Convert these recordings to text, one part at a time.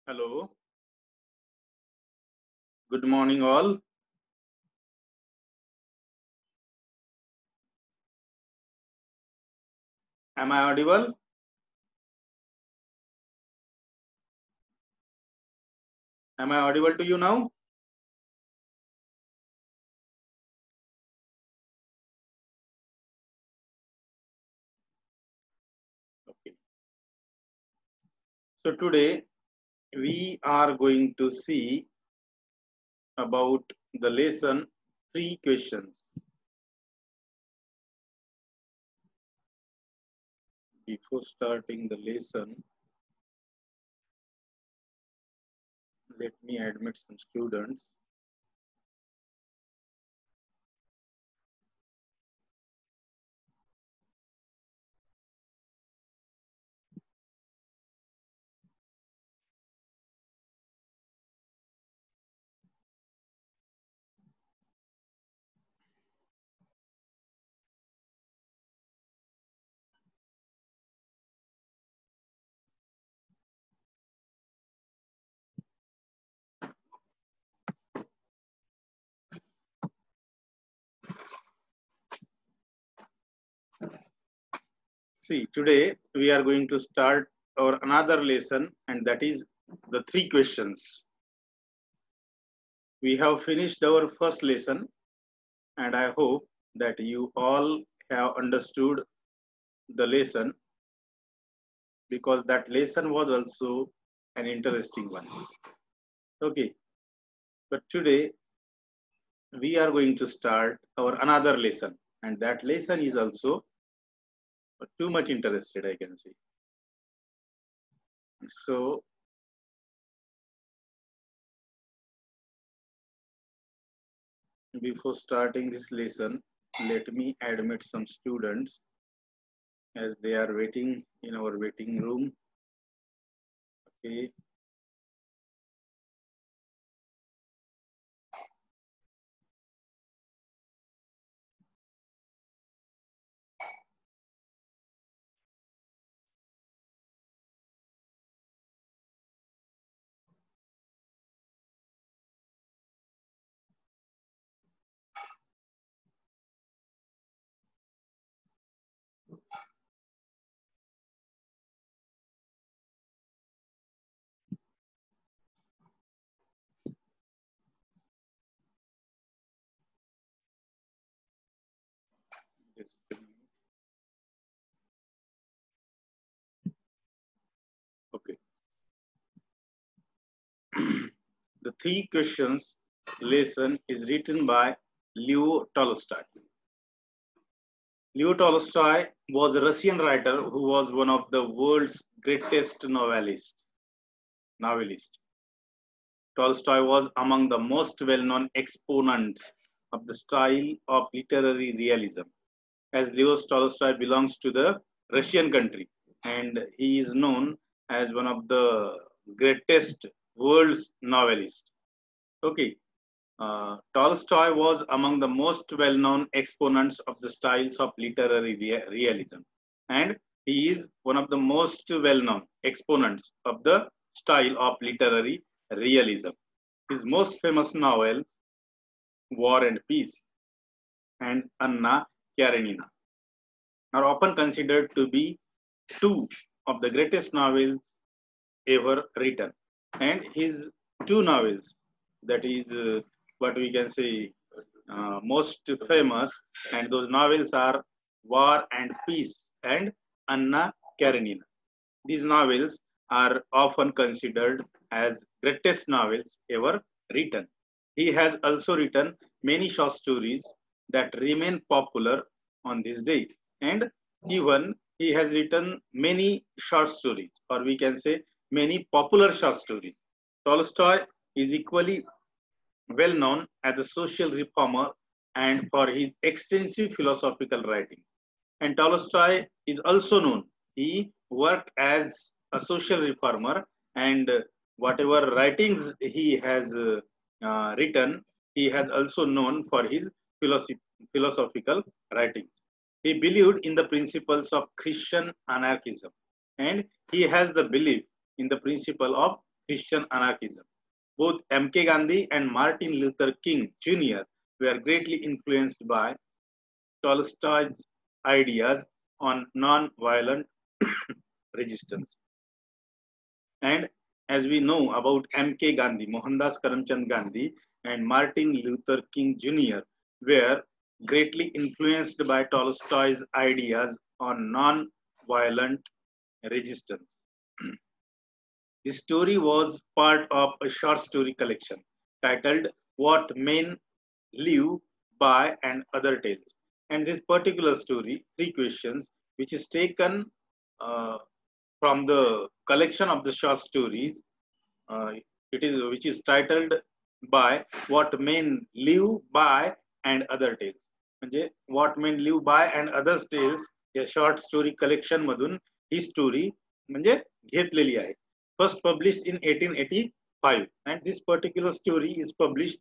Hello. Good morning, all. Am I audible? Am I audible to you now? Okay. So today we are going to see about the lesson 3 questions. Before starting the lesson, let me admit some students. See, today we are going to start our another lesson, and that is the 3 questions. We have finished our first lesson, and I hope that you all have understood the lesson, because that lesson was also an interesting one. Okay, but today we are going to start our another lesson, and that lesson is also too much interested, I can say. So before starting this lesson, let me admit some students as they are waiting in our waiting room. Okay. Just a minute. Okay. The 3 questions lesson is written by Leo Tolstoy. Leo Tolstoy was a Russian writer who was one of the world's greatest novelists. Tolstoy was among the most well-known exponents of the style of literary realism, as Leo Tolstoy belongs to the Russian country, and he is known as one of the greatest world's novelists. Okay, Tolstoy was among the most well-known exponents of the styles of literary realism, and he is one of the most well-known exponents of the style of literary realism. His most famous novels, War and Peace and Anna Karenina, are often considered to be two of the greatest novels ever written. And his two novels, that is what we can say most famous, and those novels are War and Peace and Anna Karenina. These novels are often considered as greatest novels ever written. He has also written many short stories that remain popular on this day, and even he has written many short stories, or we can say many popular short stories. Tolstoy is equally well known as a social reformer and for his extensive philosophical writing. And Tolstoy is also known. He worked as a social reformer, and whatever writings he has written, he has also known for his philosophical writings. He believed in the principles of Christian anarchism, and he has the belief in the principle of Christian anarchism. Both M.K. Gandhi and Martin Luther King Jr. were greatly influenced by Tolstoy's ideas on non-violent resistance. And as we know about M.K. Gandhi, Mohandas Karamchand Gandhi, and Martin Luther King Jr. were greatly influenced by Tolstoy's ideas on non-violent resistance. The story was part of a short story collection titled What Men Live By and Other Tales. And this particular story, Three Questions, which is taken from the collection of the short stories, which is titled by What Men Live By and Other Tales. म्हणजे What Men Live By and Other Tales या short story collection मधून ही story म्हणजे घेतलेली आहे. First published in 1885, and this particular story is published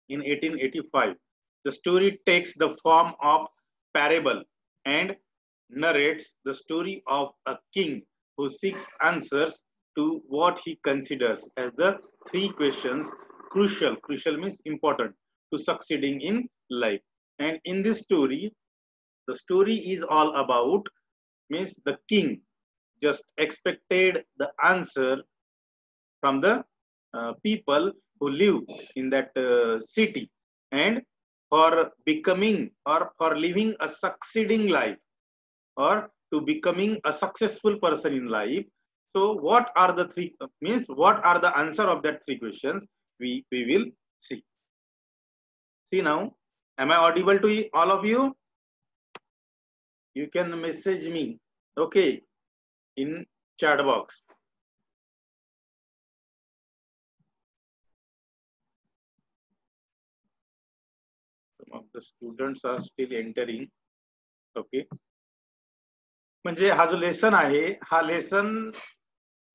in 1885. The story takes the form of parable and narrates the story of a king who seeks answers to what he considers as the three questions crucial means important to succeeding in life. And in this story, the story is all about means the king just expected the answer from the people who live in that city, and for becoming or for living a succeeding life or to becoming a successful person in life. So what are the three means what are the answer of that three questions we will see. See now, am I audible to all of you? You can message me, okay, in chat box. Some of the students are still entering. Okay. म्हणजे हा जो lesson आहे हा lesson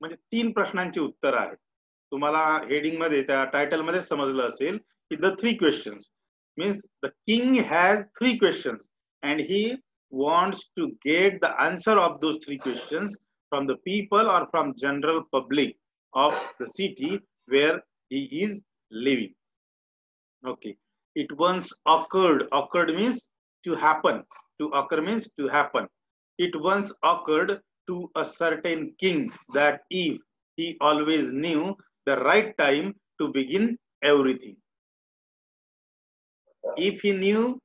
म्हणजे 3 प्रश्नांची उत्तर आहे. तुम्हाला heading मध्ये त्या टायटल मध्ये समजलं असेल की the 3 questions means the king has 3 questions and he wants to get the answer of those 3 questions from the people or from general public of the city where he is living. Okay. It once occurred means to happen, to occur means to happen. It once occurred to a certain king that if he always knew the right time to begin everything, if he knew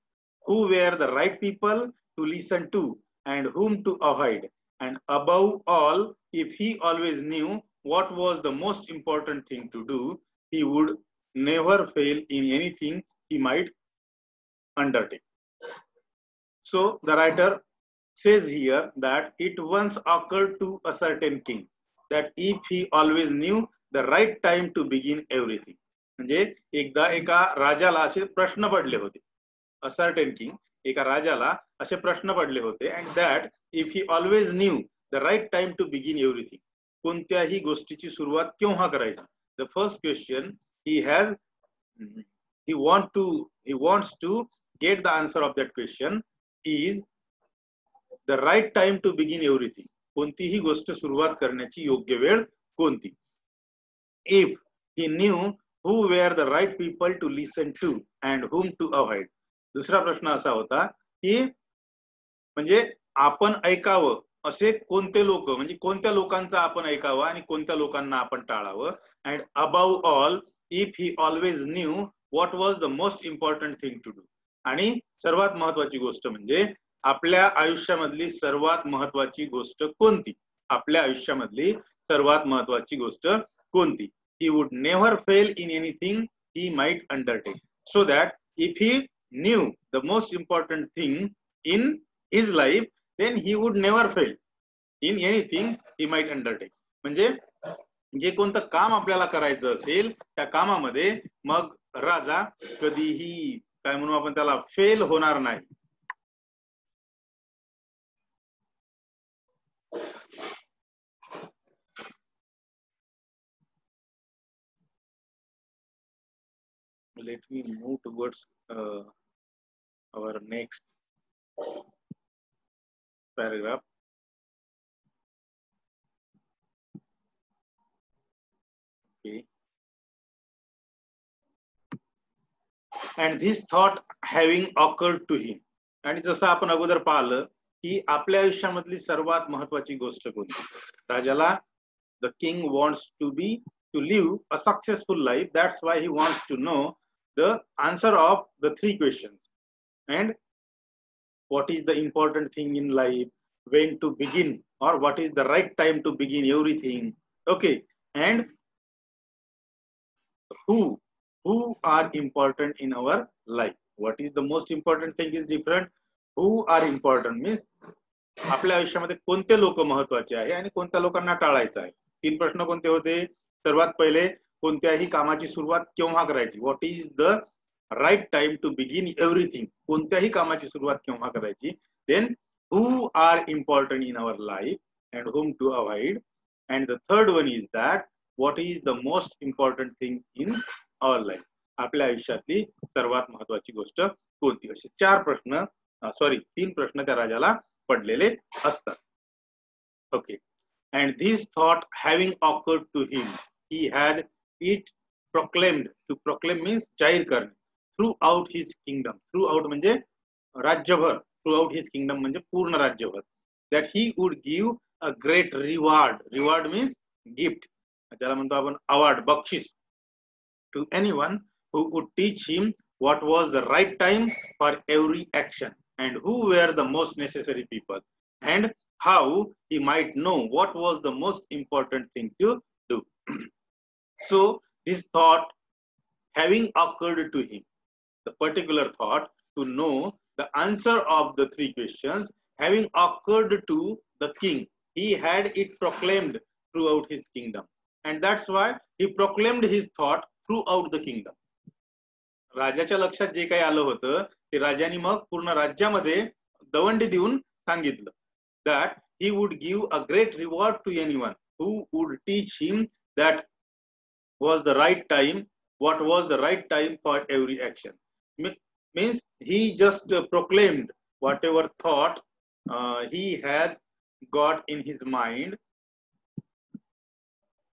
who were the right people to listen to and whom to avoid, and above all, if he always knew what was the most important thing to do, he would never fail in anything he might undertake. So the writer says here that it once occurred to a certain king that if he always knew the right time to begin everything. म्हणजे एकदा एका राजाला असे प्रश्न पडले होते. A certain king, एका राजाला असे प्रश्न पडले होते, and that if he always knew the right time to begin everything, कोणत्याही गोष्टीची सुरुवात केव्हा करायची. The first question he has, he wants to get the answer of that question is the right time to begin everything. कोणतीही गोष्ट सुरुवात करण्याची योग्य वेळ कोणती. If he knew who were the right people to listen to and whom to avoid. दुसरा प्रश्न असा होता की म्हणजे आपण ऐकावं असे कोणते लोक म्हणजे कोणत्या लोकांचं आपण ऐकावं आणि कोणत्या लोकांना आपण टाळावं. And above all if he always knew what was the most important thing to do. आणि सर्वात महत्वाची गोष्ट म्हणजे आपल्या आयुष्यामधली सर्वात महत्वाची गोष्ट कोणती. आपल्या आयुष्यामधली सर्वात महत्वाची गोष्ट कोणती. He would never fail in anything he might undertake, so that if he knew the most important thing in his life, then he would never fail in anything he might undertake. म्हणजे जे कोणतं काम आपल्याला करायचं असेल त्या कामामध्ये मग राजा कधीही काय म्हणू आपण त्याला फेल होणार नाही. Let me move towards our next paragraph. Okay. And this thought having occurred to him. आणि जसं आपण अगोदर पाहिलं की आपल्या आयुष्यामधली सर्वात महत्वाची गोष्ट कोणती. राजाला the king wants to live a successful life. That's why he wants to know the answer of the 3 questions. And what is the important thing in life, when to begin, or what is the right time to begin everything. Okay. And who are important in our life. What is the most important thing is different. Who are important means आपल्या आयुष्यामध्ये कोणते लोक महत्वाचे आहे आणि कोणत्या लोकांना टाळायचं आहे. 3 प्रश्न कोणते होते. सर्वात पहिले कोणत्याही कामाची सुरुवात केव्हा करायची. What is the right time to begin everything. कोणत्याही कामाची सुरुवात केव्हा करायची. Then who are important in our life and whom to avoid. And the third one is that what is the most important thing in our life. आपल्या आयुष्यातली सर्वात महत्वाची गोष्ट कोणती. असे 4 प्रश्न 3 प्रश्न त्या राजाला पडलेले असतात. Okay. And this thought having occurred to him, he had it proclaimed. To proclaim means जाहीर करणे. Throughout his kingdom. Throughout म्हणजे राज्यभर. Throughout his kingdom म्हणजे पूर्ण राज्यभर. That he would give a great reward. Reward means gift. ज्याला म्हणतो आपण अवॉर्ड, बक्षीस. To anyone who would teach him what was the right time for every action and who were the most necessary people and how he might know what was the most important thing to do. So this thought having occurred to him, the particular thought to know the answer of the 3 questions having occurred to the king, he had it proclaimed throughout his kingdom. And that's why he proclaimed his thought throughout the kingdom. राजाच्या लक्षात जे काही आलं होतं ते राजाने मग पूर्ण राज्यामध्ये दवंडी देऊन सांगितलं. That he would give a great reward to anyone who would teach him that was the right time, what was the right time for every action. Means he just proclaimed whatever thought he had got in his mind.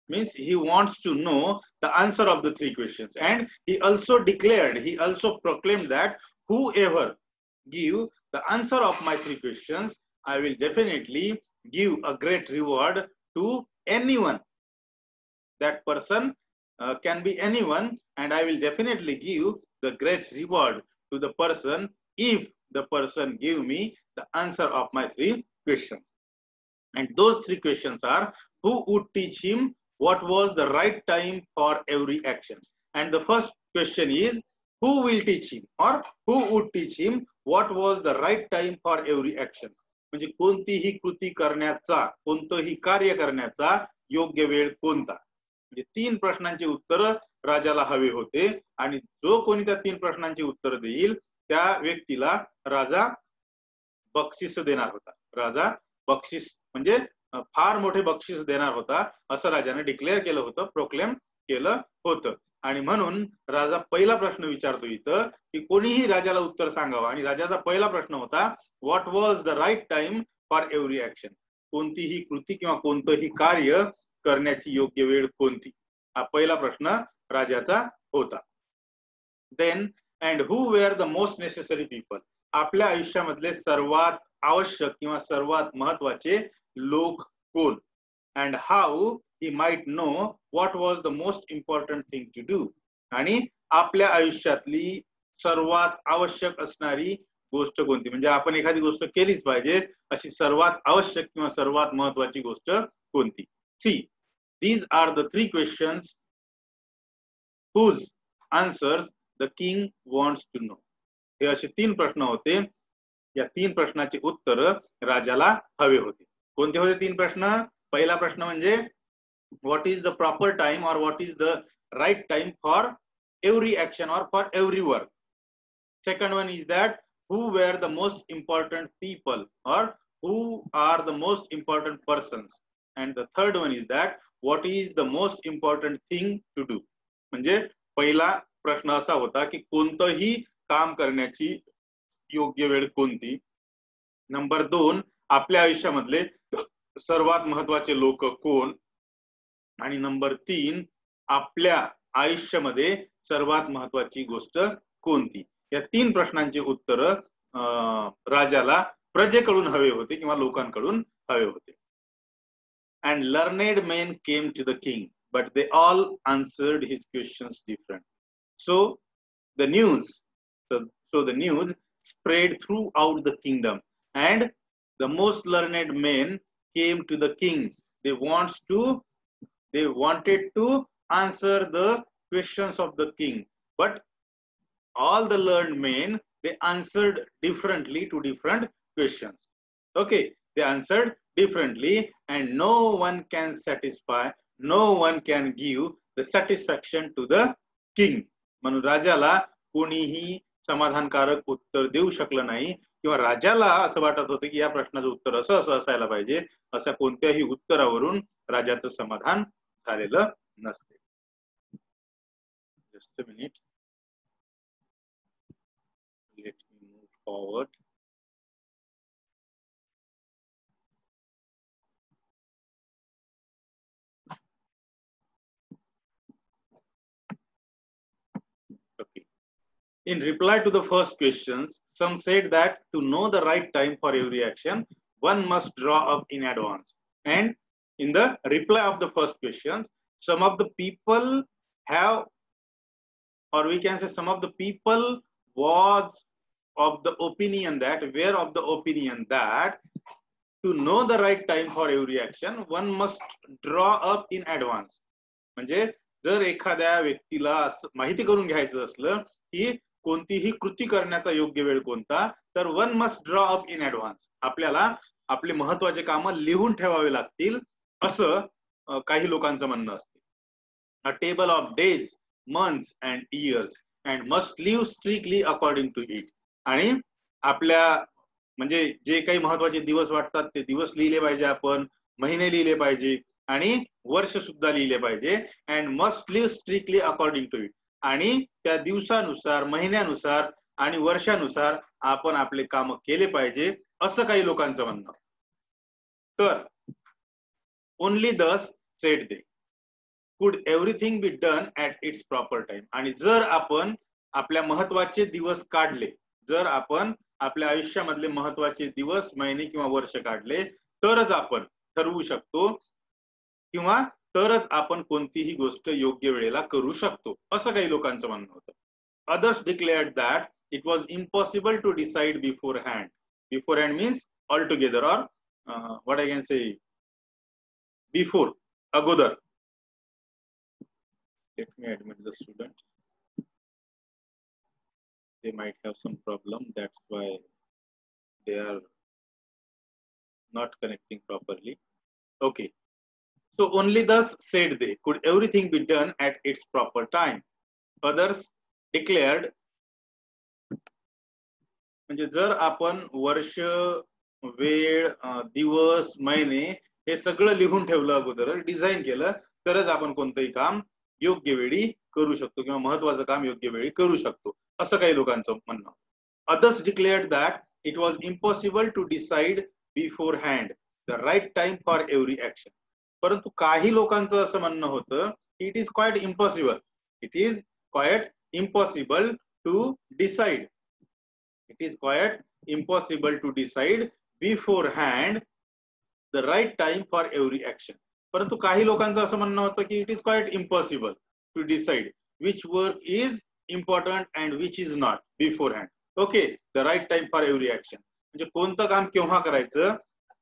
Means he wants to know the answer of the 3 questions. And he also declared, he also proclaimed that whoever give the answer of my 3 questions, I will definitely give a great reward to anyone. That person can be anyone, and I will definitely give the great reward to the person if the person give me the answer of my 3 questions. And those 3 questions are, who would teach him what was the right time for every action. And the first question is, who will teach him or who would teach him what was the right time for every action. म्हणजे कोणतीही कृती करण्याचा, कोणतंही कार्य करण्याचा योग्य वेळ कोणता. म्हणजे 3 प्रश्नांची उत्तर राजाला हवे होते आणि जो कोणी त्या 3 प्रश्नांची उत्तर देईल त्या व्यक्तीला राजा बक्षीस देणार होता. राजा बक्षीस म्हणजे फार मोठे बक्षीस देणार होता असं राजाने डिक्लेअर केलं होतं, प्रोक्लेम केलं होतं. आणि म्हणून राजा पहिला प्रश्न विचारतो इथं की कोणीही राजाला उत्तर सांगावं. आणि राजाचा पहिला प्रश्न होता, what was the right time for every action. कोणतीही कृती किंवा कोणतंही कार्य करण्याची योग्य वेळ कोणती, हा पहिला प्रश्न राजाचा होता. Then and who were the most necessary people. आपल्या आयुष्यामधले सर्वात आवश्यक किंवा सर्वात महत्वाचे लोक कोण. And how he might know what was the most important thing to do. आणि आपल्या आयुष्यातली सर्वात आवश्यक असणारी गोष्ट कोणती, म्हणजे आपण एखादी गोष्ट केलीच पाहिजे अशी सर्वात आवश्यक किंवा सर्वात महत्वाची गोष्ट कोणती. See, these are the 3 questions whose answers the king wants to know. हे असे 3 प्रश्न होते. या 3 प्रश्नाची उत्तर राजाला हवे होते. कोणते होते 3 प्रश्न. पहिला प्रश्न म्हणजे what is the proper time or what is the right time for every action or for every work. Second one is that who were the most important people or who are the most important persons. And the third one is that what is the most important thing to do. म्हणजे पहिला प्रश्न असा होता की कोणतंही काम करण्याची योग्य वेळ कोणती. नंबर 2, आपल्या आयुष्यामधले सर्वात महत्वाचे लोक कोण. आणि नंबर 3, आपल्या आयुष्यामध्ये सर्वात महत्वाची गोष्ट कोणती? या 3 प्रश्नांची उत्तर राजाला प्रजेकडून हवे होते किंवा लोकांकडून हवे होते. And learned men came to the king, but they all answered his questions different. So the news, so the news spread throughout the kingdom, and the most learned men came to the king. They wanted to answer the questions of the king, but all the learned men, they answered differently to different questions. Okay, they answered differently, and no one can satisfy, no one can give the satisfaction to the king. म्हणून राजाला कोणीही समाधानकारक उत्तर देऊ शकलं नाही, किंवा राजाला असं वाटत होतं की या प्रश्नाचं उत्तर असं असं असायला पाहिजे. अशा कोणत्याही उत्तरावरून राजाचं समाधान झालेलं नसते. Just a minute. Let me move forward. Okay. In reply to the first questions, some said that to know the right time for every action, one must draw up in advance. And in the reply of the first questions, some of the people have, or we can say some of the people was of the opinion that, were of the opinion that to know the right time for every action, one must draw up in advance. म्हणजे जर एखाद्या व्यक्तीला माहिती करून घ्यायचं असलं की कोणतीही कृती करण्याचा योग्य वेळ कोणता, तर one must draw up in advance. आपल्याला आपले महत्वाचे काम लिहून ठेवावे लागतील, असं काही लोकांचं म्हणणं असते. A table of days, months and years and must live strictly according to it. आणि आपल्या म्हणजे जे काही महत्वाचे दिवस वाटतात ते दिवस लिहिले पाहिजे आपण, महिने लिहिले पाहिजे आणि वर्ष सुद्धा लिहिले पाहिजे. And must live strictly according to it. आणि त्या दिवसानुसार, महिन्यानुसार आणि वर्षानुसार आपण आपले काम केले पाहिजे, असं काही लोकांचं म्हणणं. तर ओनली दस said they could everything be done at it's proper time. आणि जर आपण आपल्या महत्वाचे दिवस काढले, जर आपण आपल्या आयुष्यामधले महत्वाचे दिवस, महिने किंवा वर्ष काढले, तरच आपण ठरवू शकतो किंवा तरच आपण कोणतीही गोष्ट योग्य वेळेला करू शकतो, असं काही लोकांचं म्हणणं होतं. Others declared that it was impossible to decide beforehand. Beforehand means altogether, or what I can say, before, अगोदर. Let me admit the students. They might have some problem. That's why they are not connecting properly. Okay. So only thus said they could everything be done at its proper time. Others declared, म्हणजे जर आपण वर्ष, वेळ, दिवस, महिने हे सगळं लिहून ठेवलं, अगोदर डिझाईन केलं, तरच आपण कोणतंही काम योग्य वेळी करू शकतो किंवा महत्वाचं काम योग्य वेळी करू शकतो, असं काही लोकांचं म्हणणं. Others declared that it was impossible to decide beforehand the right time for every action. परंतु काही लोकांचं असं म्हणणं होतं की it is quite impossible, it is quite impossible to decide, it is quite impossible to decide beforehand the right time for every action. परंतु काही लोकांचं असं म्हणणं होतं की it is quite impossible to decide which work is important and which is not beforehand. Okay, the right time for every action. म्हणजे कोणतं काम केव्हा करायचं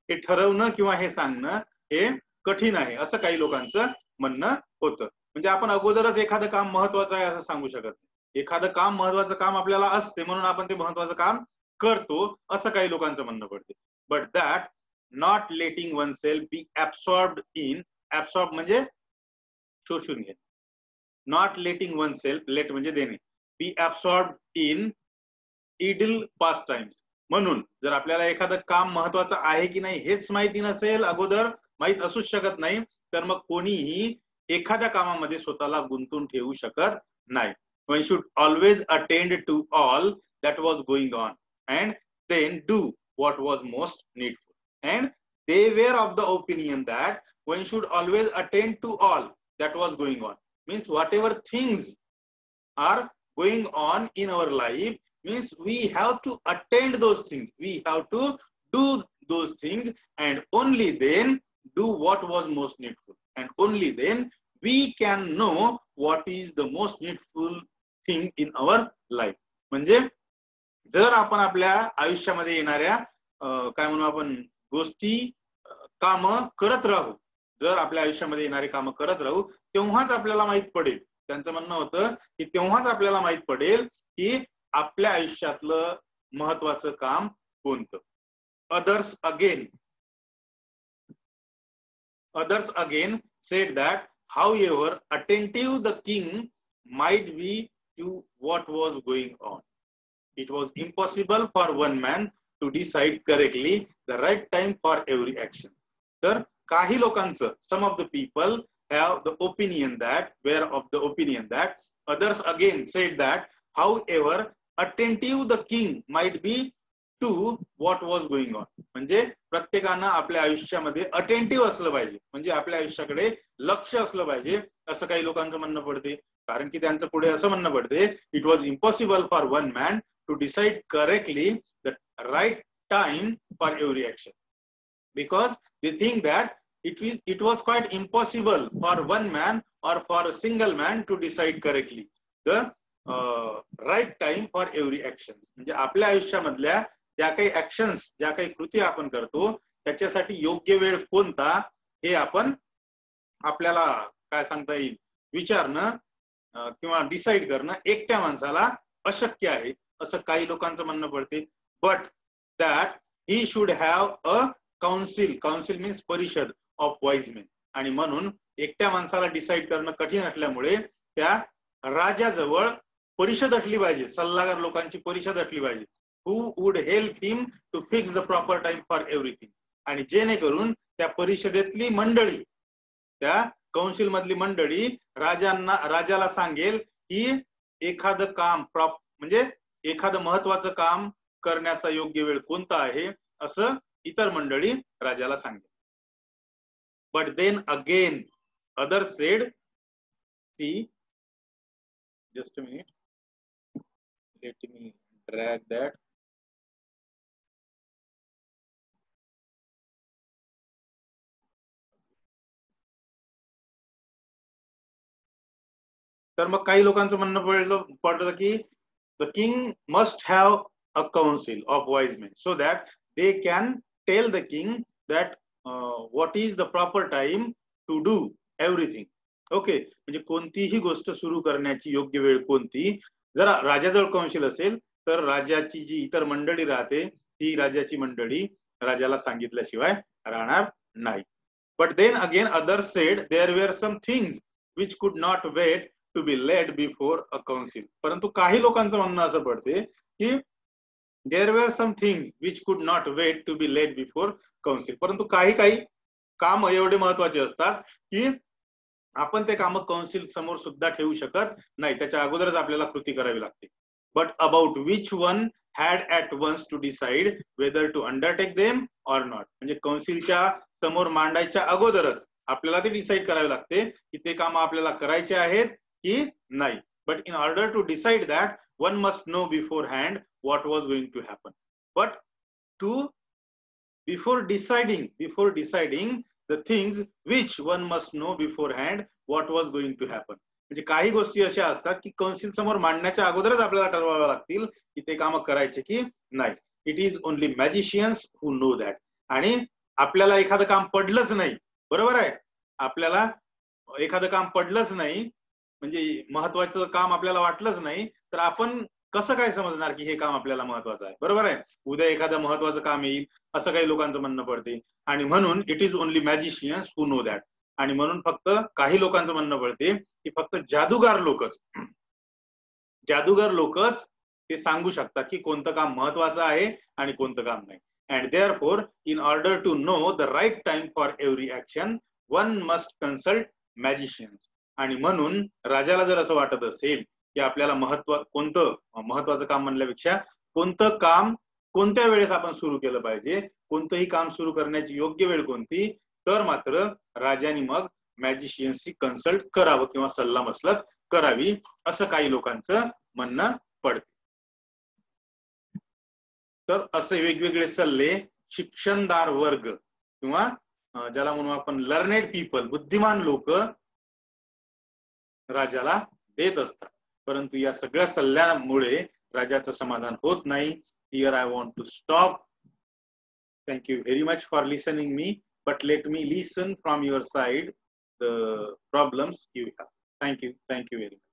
हे ठरवणं किंवा हे सांगणं हे कठीण आहे, असं काही लोकांचं म्हणणं होतं. म्हणजे आपण अगोदरच एखादं काम महत्वाचं आहे असं सांगू शकत नाही. एखादं काम महत्वाचं काम आपल्याला असते म्हणून आपण ते महत्वाचं काम करतो, असं काही लोकांचं म्हणणं पडते. But that not letting oneself be absorbed in, absorb म्हणजे शोषून घेणे, not letting oneself, let म्हणजे देणे, be absorbed in idle pastimes. म्हणून जर आपल्याला एखादं काम महत्वाचं आहे की नाही हेच माहिती नसेल, अगोदर माहित असूच शकत नाही, तर मग कोणीही एखाद्या कामामध्ये स्वतःला गुंतून ठेवू शकत नाही. One should always attend to all that was going on and then do what was most needful. And they were of the opinion that one should always attend to all that was going on. means whatever things are going on in our life, means we have to attend those things, we have to do those things, and only then do what was most needful, and only then we can know what is the most needful thing in our life. म्हणजे जर आपण आपल्या आयुष्यामध्ये येणाऱ्या काय म्हणू आपण गोष्टी काम करत राहू, जर आपल्या आयुष्यामध्ये येणारे काम करत राहू, तेव्हाच आपल्याला माहित पडेल, त्यांचं म्हणणं होतं की तेव्हाच आपल्याला माहित पडेल की आपल्या आयुष्यातलं महत्वाचं काम कोणतं. Others again said that however attentive the king might be to what was going on, it was impossible for one man to decide correctly the right time for every action. तर काही लोकांचं, some of the people have the opinion that, were of the opinion that, others again said that however attentive the king might be to what was going on. म्हणजे प्रत्येकानं आपल्या आयुष्यामध्ये attentive असलं पाहिजे, म्हणजे आपल्या आयुष्याकडे लक्ष असलं पाहिजे, असं काही लोकांचं म्हणणं पडते. कारण की त्यांचं पुढे असं म्हणणं पडते, it was impossible for one man to decide correctly the right time for every action, because they think that it was quite impossible for one man or for a single man to decide correctly the right time for every actions. म्हणजे आपल्या आयुष्यामधल्या ज्या काही actions, ज्या काही कृती आपण करतो, त्याच्यासाठी योग्य वेळ कोणता हे आपण आपल्याला काय सांगता येईल विचारणं किंवा डिसाइड करणं एकट्या माणसाला अशक्य आहे, असं काही लोकांचं म्हणणं पडते. But that he should have a council, council means परिषद ऑफ वाईज मेन, आणि म्हणून एकट्या माणसाला डिसाइड करणं कठीण असल्यामुळे त्या राजाजवळ परिषद असली पाहिजे, सल्लागार लोकांची परिषद असली पाहिजे, who would help him to fix the proper time for everything, आणि जेणेकरून त्या परिषदेतली मंडळी, त्या काउन्सिल मधली मंडळी राजाला सांगेल की एखादं काम म्हणजे एखादं महत्वाचं काम करण्याचा योग्य वेळ कोणता आहे, असं इतर मंडळी राजाला सांगेल. But then again other said, see just a minute, let me drag that. तर मग काही लोकांचं म्हणणं पडलं की the king must have a council of wise men so that they can tell the king that what is the proper time to do everything. Okay, म्हणजे कोणतीही गोष्ट सुरू करण्याची योग्य वेळ कोणती. जर राजाजवळ काउन्सिल असेल तर राजाची जी इतर मंडळी राहते, ती राजाची मंडळी राजाला सांगितल्याशिवाय राहणार नाही. But then again others said there were some things which could not wait to be led before a council. परंतु काही लोकांचं म्हणणं असं पडते की there were some things which could not wait to be led before council. परंतु काही काम एवढे महत्वाचे असतात की आपण ते काम काउन्सिल समोर सुद्धा ठेवू शकत नाही, त्याच्या अगोदरच आपल्याला कृती करावी लागते. But about which one had at once to decide whether to undertake them or not. म्हणजे काउन्सिलच्या समोर मांडायच्या अगोदरच आपल्याला ते डिसाइड करावे लागते की ते काम आपल्याला करायचे आहेत की नाही. But in order to decide that one must know beforehand what was going to happen. But before deciding the things which one must know beforehand what was going to happen. म्हणजे काही गोष्टी अशा असतात की council समोर मांडण्याच्या अगोदरच आपल्याला ठरवाव्या लागतील की ते काम करायचे की नाही. It is only magicians who know that. आणि आपल्याला एखादं काम पडलंच नाही, बरोबर आहे, आपल्याला एखादं काम पडलंच नाही, म्हणजे महत्वाचं काम आपल्याला वाटलंच नाही, तर आपण कसं काय समजणार की हे काम आपल्याला महत्वाचं आहे, बरोबर आहे. उद्या एखादं महत्वाचं काम येईल असं काही लोकांचं म्हणणं पडते, आणि म्हणून it is only magicians who know that. आणि म्हणून फक्त काही लोकांचं म्हणणं पडते की फक्त जादूगार लोकच ते सांगू शकतात की कोणतं काम महत्वाचं आहे आणि कोणतं काम नाही. And therefore in order to know the right time for every action one must consult magicians. आणि म्हणून राजाला जर असं वाटत असेल की आपल्याला महत्वाचं काम म्हणल्यापेक्षा कोणतं काम कोणत्या वेळेस आपण सुरू केलं पाहिजे, कोणतंही काम सुरू करण्याची योग्य वेळ कोणती, तर मात्र राजाने मग मॅजिशियन्सशी कन्सल्ट करावं किंवा सल्ला मसलत करावी असं काही लोकांचं म्हणणं पडते. तर असे वेगवेगळे सल्ले शिक्षणदार वर्ग किंवा ज्याला म्हणू आपण लर्नेड पीपल, बुद्धिमान लोक राजाला देत असतात. परंतु या सगळ्या सल्ल्यामुळे राजाचं समाधान होत नाही. Here I want to stop. Thank you very much for listening me, but let me listen from your side the problems you have. Thank you very much.